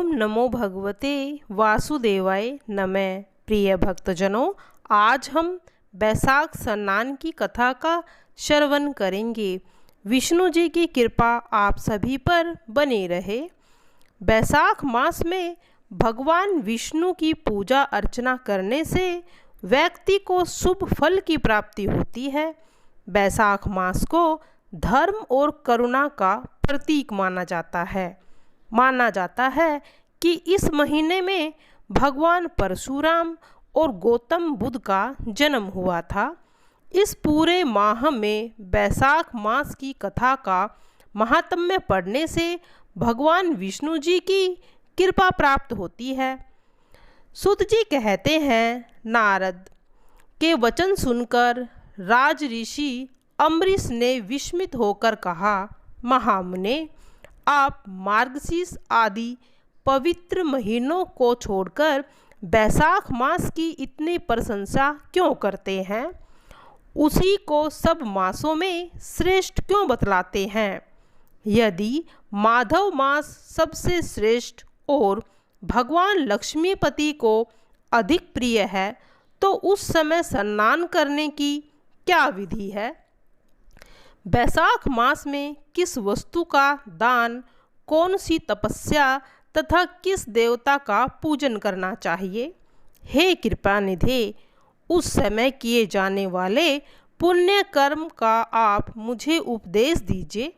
ओम नमो भगवते वासुदेवाय नमः। प्रिय भक्तजनों, आज हम बैसाख स्नान की कथा का श्रवण करेंगे। विष्णु जी की कृपा आप सभी पर बनी रहे। बैसाख मास में भगवान विष्णु की पूजा अर्चना करने से व्यक्ति को शुभ फल की प्राप्ति होती है। बैसाख मास को धर्म और करुणा का प्रतीक माना जाता है कि इस महीने में भगवान परशुराम और गौतम बुद्ध का जन्म हुआ था। इस पूरे माह में बैसाख मास की कथा का महात्म्य पढ़ने से भगवान विष्णु जी की कृपा प्राप्त होती है। सुत जी कहते हैं, नारद के वचन सुनकर राज ऋषि अम्बरीश ने विस्मित होकर कहा, महामुने, आप मार्गशीर्ष आदि पवित्र महीनों को छोड़कर बैसाख मास की इतनी प्रशंसा क्यों करते हैं? उसी को सब मासों में श्रेष्ठ क्यों बतलाते हैं? यदि माधव मास सबसे श्रेष्ठ और भगवान लक्ष्मीपति को अधिक प्रिय है, तो उस समय स्नान करने की क्या विधि है? बैसाख मास में किस वस्तु का दान, कौन सी तपस्या तथा किस देवता का पूजन करना चाहिए? हे कृपा निधे, उस समय किए जाने वाले पुण्य कर्म का आप मुझे उपदेश दीजिए।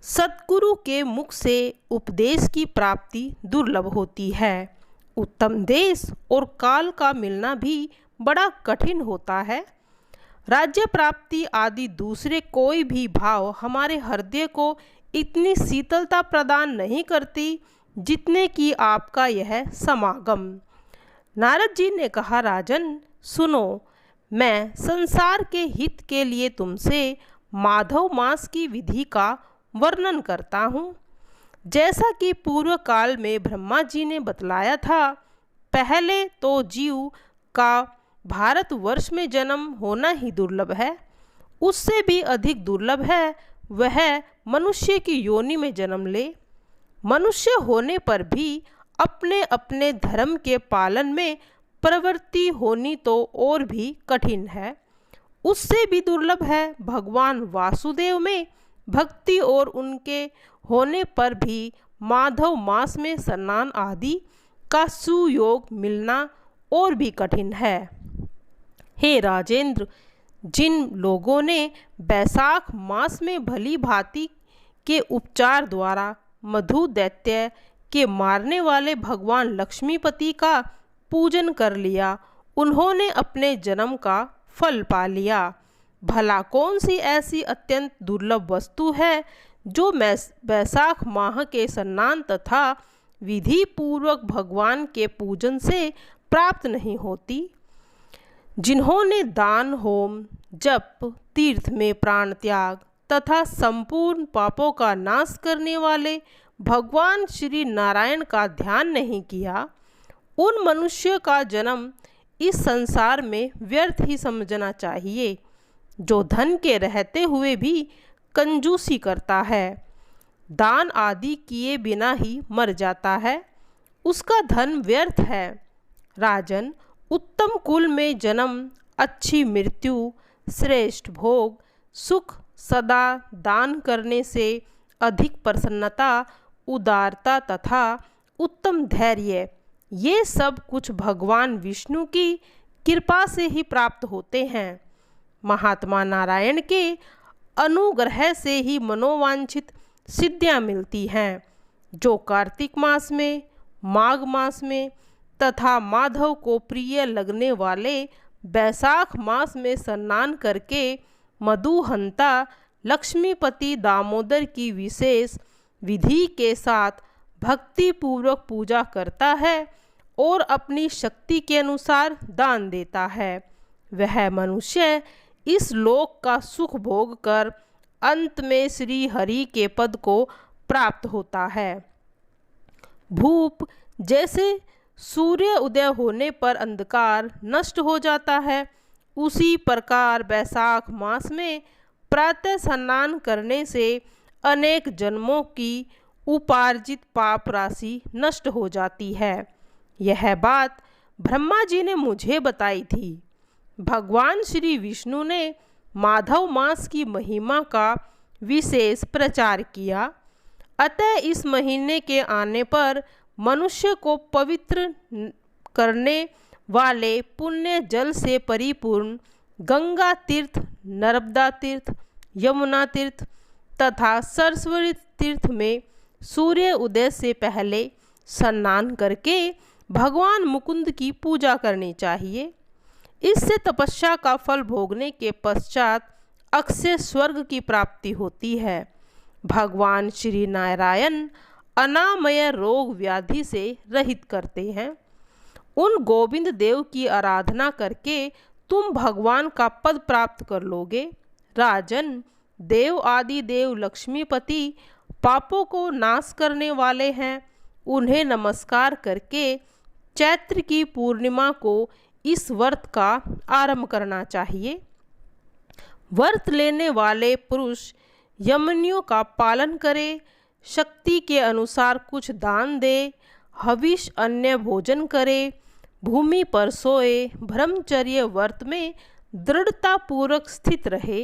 सद्गुरु के मुख से उपदेश की प्राप्ति दुर्लभ होती है। उत्तम देश और काल का मिलना भी बड़ा कठिन होता है। राज्य प्राप्ति आदि दूसरे कोई भी भाव हमारे हृदय को इतनी शीतलता प्रदान नहीं करती जितने कि आपका यह समागम। नारद जी ने कहा, राजन सुनो, मैं संसार के हित के लिए तुमसे माधव मास की विधि का वर्णन करता हूँ। जैसा कि पूर्व काल में ब्रह्मा जी ने बतलाया था, पहले तो जीव का भारतवर्ष में जन्म होना ही दुर्लभ है। उससे भी अधिक दुर्लभ है वह मनुष्य की योनि में जन्म ले। मनुष्य होने पर भी अपने अपने धर्म के पालन में प्रवृत्ति होनी तो और भी कठिन है। उससे भी दुर्लभ है भगवान वासुदेव में भक्ति और उनके होने पर भी माधव मास में स्नान आदि का सुयोग मिलना और भी कठिन है। हे राजेंद्र, जिन लोगों ने बैसाख मास में भली भांति के उपचार द्वारा मधु दैत्य के मारने वाले भगवान लक्ष्मीपति का पूजन कर लिया, उन्होंने अपने जन्म का फल पा लिया। भला कौन सी ऐसी अत्यंत दुर्लभ वस्तु है जो बैसाख माह के स्नान तथा विधि पूर्वक भगवान के पूजन से प्राप्त नहीं होती? जिन्होंने दान, होम, जप, तीर्थ में प्राण त्याग तथा संपूर्ण पापों का नाश करने वाले भगवान श्री नारायण का ध्यान नहीं किया, उन मनुष्य का जन्म इस संसार में व्यर्थ ही समझना चाहिए। जो धन के रहते हुए भी कंजूसी करता है, दान आदि किए बिना ही मर जाता है, उसका धन व्यर्थ है। राजन, उत्तम कुल में जन्म, अच्छी मृत्यु, श्रेष्ठ भोग, सुख सदा दान करने से अधिक प्रसन्नता, उदारता तथा उत्तम धैर्य, ये सब कुछ भगवान विष्णु की कृपा से ही प्राप्त होते हैं। महात्मा नारायण के अनुग्रह से ही मनोवांछित सिद्धियाँ मिलती हैं। जो कार्तिक मास में, माघ मास में तथा माधव को प्रिय लगने वाले बैसाख मास में स्नान करके मधुहंता लक्ष्मीपति दामोदर की विशेष विधि के साथ भक्ति पूर्वक पूजा करता है और अपनी शक्ति के अनुसार दान देता है, वह मनुष्य इस लोक का सुख भोग कर अंत में श्री हरि के पद को प्राप्त होता है। भूप जैसे सूर्य उदय होने पर अंधकार नष्ट हो जाता है, उसी प्रकार बैसाख मास में प्रातः स्नान करने से अनेक जन्मों की उपार्जित पाप राशि नष्ट हो जाती है। यह बात ब्रह्मा जी ने मुझे बताई थी। भगवान श्री विष्णु ने माधव मास की महिमा का विशेष प्रचार किया। अतः इस महीने के आने पर मनुष्य को पवित्र करने वाले पुण्य जल से परिपूर्ण गंगा तीर्थ, नर्मदा तीर्थ, यमुना तीर्थ तथा सरस्वती तीर्थ में सूर्य उदय से पहले स्नान करके भगवान मुकुंद की पूजा करनी चाहिए। इससे तपस्या का फल भोगने के पश्चात अक्षय स्वर्ग की प्राप्ति होती है। भगवान श्री नारायण अनामय रोग व्याधि से रहित करते हैं। उन गोविंद देव की आराधना करके तुम भगवान का पद प्राप्त कर लोगे। राजन, देव आदि देव लक्ष्मीपति पापों को नाश करने वाले हैं। उन्हें नमस्कार करके चैत्र की पूर्णिमा को इस व्रत का आरंभ करना चाहिए। व्रत लेने वाले पुरुष यमनियों का पालन करे, शक्ति के अनुसार कुछ दान दे, हविष अन्य भोजन करे, भूमि पर सोए, ब्रह्मचर्य व्रत में दृढ़ता पूर्वक स्थित रहे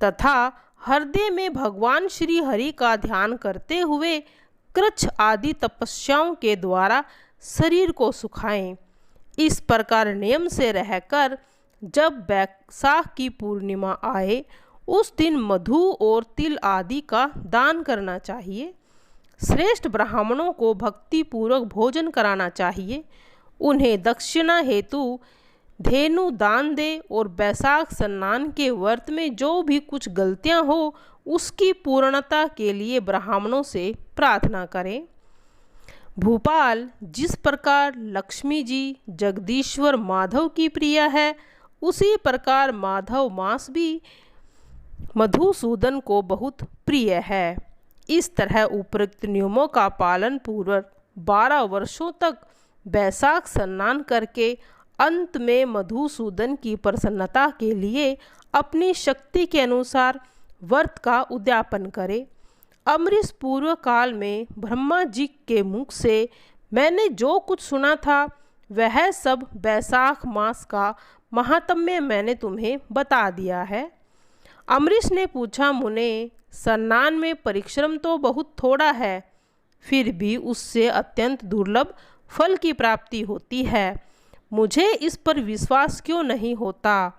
तथा हृदय में भगवान श्री हरि का ध्यान करते हुए कृच्छ आदि तपस्याओं के द्वारा शरीर को सुखाएं। इस प्रकार नियम से रहकर जब बैसाख की पूर्णिमा आए उस दिन मधु और तिल आदि का दान करना चाहिए। श्रेष्ठ ब्राह्मणों को भक्ति पूर्वक भोजन कराना चाहिए। उन्हें दक्षिणा हेतु धेनु दान दे और बैसाख स्नान के व्रत में जो भी कुछ गलतियां हो उसकी पूर्णता के लिए ब्राह्मणों से प्रार्थना करें। भूपाल, जिस प्रकार लक्ष्मी जी जगदीश्वर माधव की प्रिया है, उसी प्रकार माधव मास भी मधुसूदन को बहुत प्रिय है। इस तरह उपरोक्त नियमों का पालन पूर्वक 12 वर्षों तक बैसाख स्नान करके अंत में मधुसूदन की प्रसन्नता के लिए अपनी शक्ति के अनुसार व्रत का उद्यापन करे। अमरीश पूर्व काल में ब्रह्मा जी के मुख से मैंने जो कुछ सुना था वह सब बैसाख मास का महात्म्य मैंने तुम्हें बता दिया है। अमरीश ने पूछा, मुने, स्नान में परिश्रम तो बहुत थोड़ा है, फिर भी उससे अत्यंत दुर्लभ फल की प्राप्ति होती है। मुझे इस पर विश्वास क्यों नहीं होता?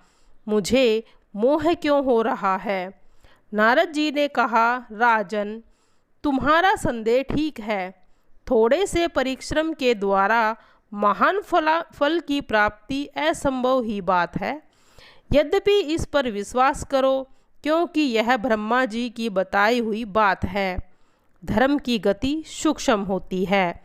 मुझे मोह क्यों हो रहा है? नारद जी ने कहा, राजन, तुम्हारा संदेह ठीक है। थोड़े से परिश्रम के द्वारा महान फल की प्राप्ति असंभव ही बात है। यद्यपि इस पर विश्वास करो, क्योंकि यह ब्रह्मा जी की बताई हुई बात है। धर्म की गति सूक्ष्म होती है,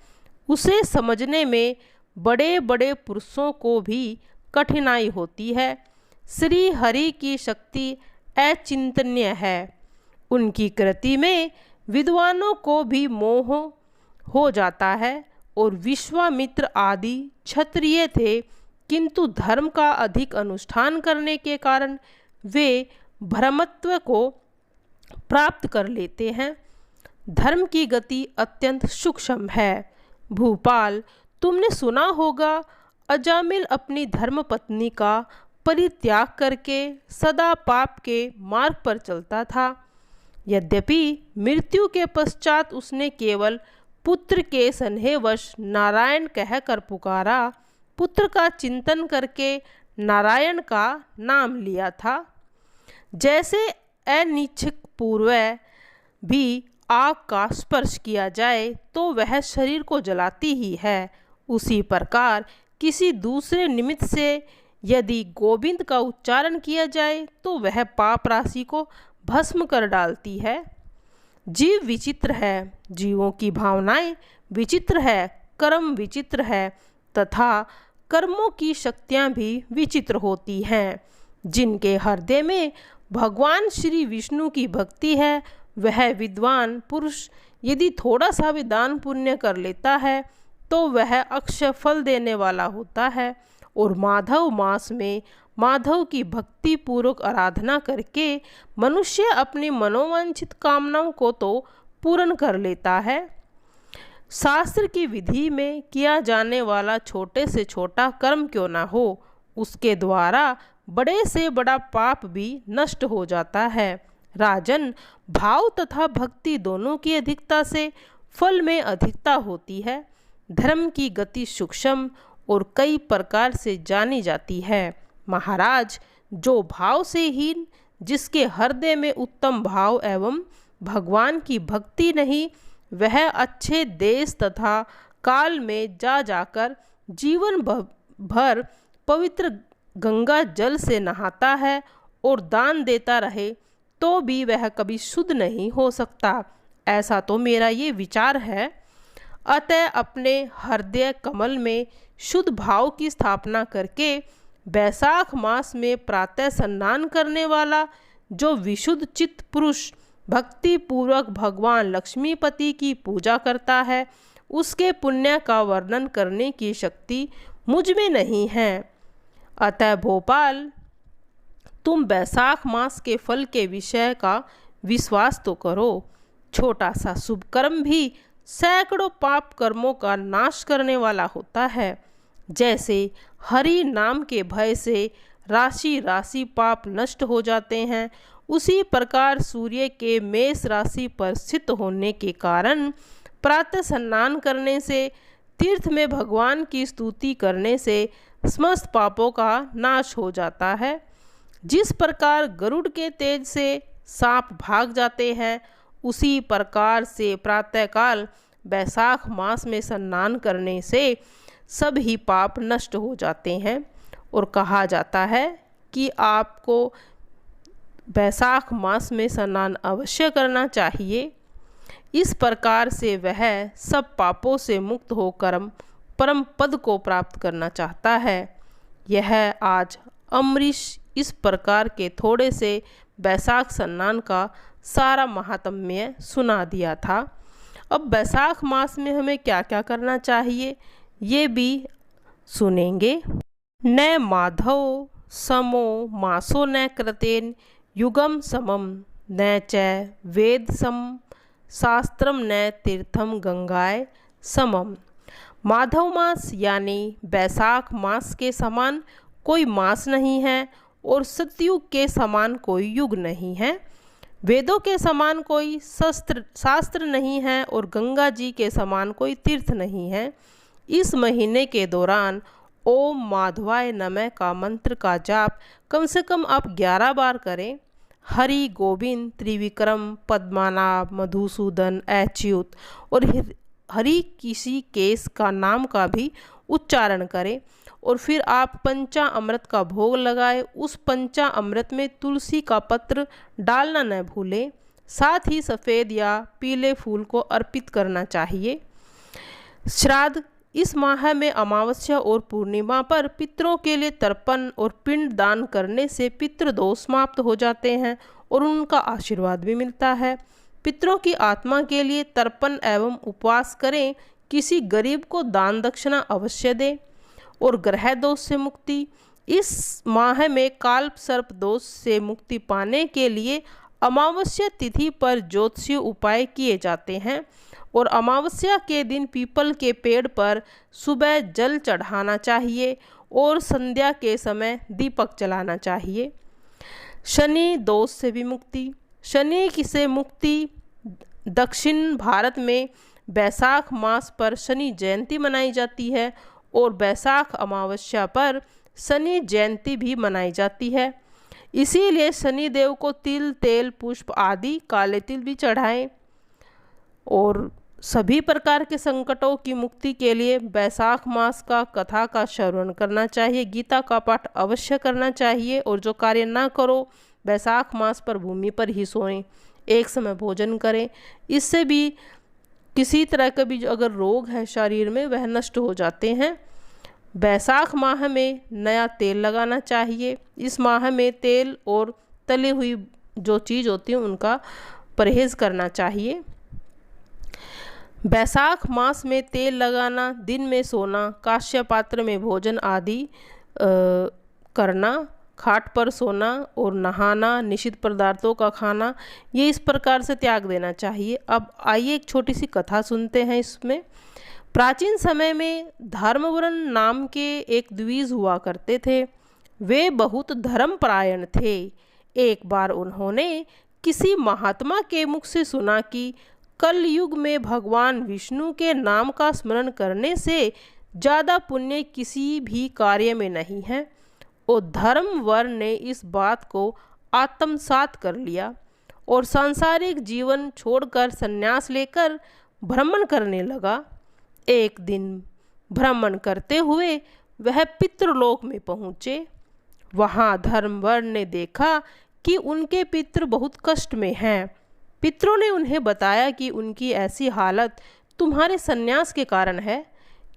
उसे समझने में बड़े बड़े पुरुषों को भी कठिनाई होती है। श्री हरि की शक्ति अचिंतनीय है। उनकी कृति में विद्वानों को भी मोह हो जाता है और विश्वामित्र आदि क्षत्रिय थे, किंतु धर्म का अधिक अनुष्ठान करने के कारण वे ब्रह्मत्व को प्राप्त कर लेते हैं। धर्म की गति अत्यंत सूक्ष्म है। भूपाल, तुमने सुना होगा अजामिल अपनी धर्मपत्नी का परित्याग करके सदा पाप के मार्ग पर चलता था। यद्यपि मृत्यु के पश्चात उसने केवल पुत्र के स्नेहवश नारायण कहकर पुकारा, पुत्र का चिंतन करके नारायण का नाम लिया था। जैसे अनिच्छुक पूर्व भी आग का स्पर्श किया जाए तो वह शरीर को जलाती ही है, उसी प्रकार किसी दूसरे निमित्त से यदि गोविंद का उच्चारण किया जाए तो वह पाप राशि को भस्म कर डालती है। जीव विचित्र है, जीवों की भावनाएं विचित्र है, कर्म विचित्र है तथा कर्मों की शक्तियां भी विचित्र होती हैं। जिनके हृदय में भगवान श्री विष्णु की भक्ति है वह विद्वान पुरुष यदि थोड़ा सा भी दान पुण्य कर लेता है तो वह अक्षय फल देने वाला होता है और माधव मास में माधव की भक्ति पूर्वक आराधना करके मनुष्य अपनी मनोवांछित कामनाओं को तो पूर्ण कर लेता है। शास्त्र की विधि में किया जाने वाला छोटे से छोटा कर्म क्यों ना हो, उसके द्वारा बड़े से बड़ा पाप भी नष्ट हो जाता है। राजन, भाव तथा भक्ति दोनों की अधिकता से फल में अधिकता होती है। धर्म की गति सूक्ष्म और कई प्रकार से जानी जाती है। महाराज, जो भाव से हीन, जिसके हृदय में उत्तम भाव एवं भगवान की भक्ति नहीं, वह अच्छे देश तथा काल में जा जाकर जीवन भर पवित्र गंगा जल से नहाता है और दान देता रहे तो भी वह कभी शुद्ध नहीं हो सकता। ऐसा तो मेरा ये विचार है। अतः अपने हृदय कमल में शुद्ध भाव की स्थापना करके बैसाख मास में प्रातः स्नान करने वाला जो विशुद्ध चित्त पुरुष भक्ति पूर्वक भगवान लक्ष्मीपति की पूजा करता है, उसके पुण्य का वर्णन करने की शक्ति मुझ में नहीं है। अतः भोपाल, तुम बैसाख मास के फल के विषय का विश्वास तो करो। छोटा सा शुभ कर्म भी सैकड़ों पाप कर्मों का नाश करने वाला होता है। जैसे हरि नाम के भय से राशि राशि पाप नष्ट हो जाते हैं, उसी प्रकार सूर्य के मेष राशि पर स्थित होने के कारण प्रातः स्नान करने से, तीर्थ में भगवान की स्तुति करने से समस्त पापों का नाश हो जाता है। जिस प्रकार गरुड़ के तेज से सांप भाग जाते हैं, उसी प्रकार से प्रातःकाल बैसाख मास में स्नान करने से सभी पाप नष्ट हो जाते हैं। और कहा जाता है कि आपको बैसाख मास में स्नान अवश्य करना चाहिए। इस प्रकार से वह सब पापों से मुक्त होकर परम पद को प्राप्त करना चाहता है। यह आज अमरीश इस प्रकार के थोड़े से बैसाख स्नान का सारा महात्म्य सुना दिया था। अब बैसाख मास में हमें क्या क्या करना चाहिए ये भी सुनेंगे। न माधव समो मासो न कृतेन युगम समम न च वेद सम शास्त्रम न तीर्थम गंगाय समम। माधव मास यानी बैसाख मास के समान कोई मास नहीं है और सतयुग के समान कोई युग नहीं है। वेदों के समान कोई शास्त्र नहीं है और गंगा जी के समान कोई तीर्थ नहीं है। इस महीने के दौरान ओम माधवाय नमः का मंत्र का जाप कम से कम आप 11 बार करें। हरि गोविंद त्रिविक्रम पद्मनाभ मधुसूदन अच्युत और हरि किसी केस का नाम का भी उच्चारण करें। और फिर आप पंचामृत का भोग लगाए। उस पंचामृत में तुलसी का पत्र डालना न भूलें। साथ ही सफ़ेद या पीले फूल को अर्पित करना चाहिए। श्राद्ध, इस माह में अमावस्या और पूर्णिमा पर पितरों के लिए तर्पण और पिंड दान करने से पितृदोष समाप्त हो जाते हैं और उनका आशीर्वाद भी मिलता है। पितरों की आत्मा के लिए तर्पण एवं उपवास करें। किसी गरीब को दान दक्षिणा अवश्य दें। और ग्रह दोष से मुक्ति, इस माह में काल्प सर्प दोष से मुक्ति पाने के लिए अमावस्या तिथि पर ज्योतिषीय उपाय किए जाते हैं। और अमावस्या के दिन पीपल के पेड़ पर सुबह जल चढ़ाना चाहिए और संध्या के समय दीपक जलाना चाहिए। शनि दोष से भी मुक्ति, शनि से मुक्ति दक्षिण भारत में बैसाख मास पर शनि जयंती मनाई जाती है और बैसाख अमावस्या पर शनि जयंती भी मनाई जाती है। इसीलिए शनि देव को तिल, तेल, पुष्प आदि काले तिल भी चढ़ाएं। और सभी प्रकार के संकटों की मुक्ति के लिए बैसाख मास का कथा का श्रवण करना चाहिए। गीता का पाठ अवश्य करना चाहिए। और जो कार्य ना करो, बैसाख मास पर भूमि पर ही सोएं, एक समय भोजन करें। इससे भी किसी तरह का भी अगर रोग है शरीर में वह नष्ट हो जाते हैं। बैसाख माह में नया तेल लगाना चाहिए। इस माह में तेल और तली हुई जो चीज़ होती है उनका परहेज़ करना चाहिए। बैसाख मास में तेल लगाना, दिन में सोना, कांस्य पात्र में भोजन आदि करना, खाट पर सोना और नहाना, निषिद्ध पदार्थों का खाना, ये इस प्रकार से त्याग देना चाहिए। अब आइए एक छोटी सी कथा सुनते हैं इसमें। प्राचीन समय में धर्मवर्ण नाम के एक द्विज हुआ करते थे। वे बहुत धर्मपरायण थे। एक बार उन्होंने किसी महात्मा के मुख से सुना कि कलयुग में भगवान विष्णु के नाम का स्मरण करने से ज़्यादा पुण्य किसी भी कार्य में नहीं है। और धर्मवर ने इस बात को आत्मसात कर लिया और सांसारिक जीवन छोड़कर संन्यास लेकर भ्रमण करने लगा। एक दिन भ्रमण करते हुए वह पितृलोक में पहुँचे। वहाँ धर्मवर ने देखा कि उनके पितृ बहुत कष्ट में हैं। पितरों ने उन्हें बताया कि उनकी ऐसी हालत तुम्हारे संन्यास के कारण है,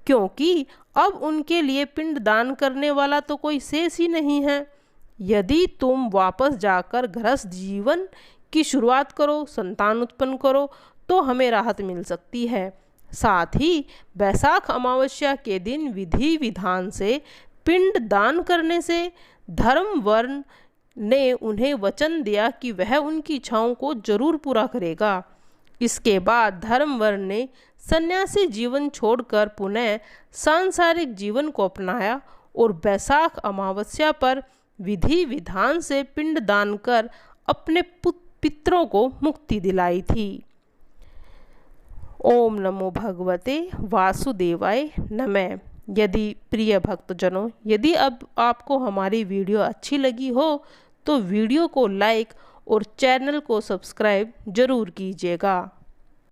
क्योंकि अब उनके लिए पिंड दान करने वाला तो कोई शेष ही नहीं है। यदि तुम वापस जाकर गृहस्थ जीवन की शुरुआत करो, संतान उत्पन्न करो, तो हमें राहत मिल सकती है। साथ ही बैसाख अमावस्या के दिन विधि विधान से पिंड दान करने से धर्मवर्ण ने उन्हें वचन दिया कि वह उनकी इच्छाओं को जरूर पूरा करेगा। इसके बाद धर्मवर्ण ने सन्यासी जीवन छोड़कर पुनः सांसारिक जीवन को अपनाया और बैसाख अमावस्या पर विधि विधान से पिंड दान कर अपने पितरों को मुक्ति दिलाई थी। ओम नमो भगवते वासुदेवाय नमः। यदि प्रिय भक्तजनों, यदि अब आपको हमारी वीडियो अच्छी लगी हो तो वीडियो को लाइक और चैनल को सब्सक्राइब जरूर कीजिएगा।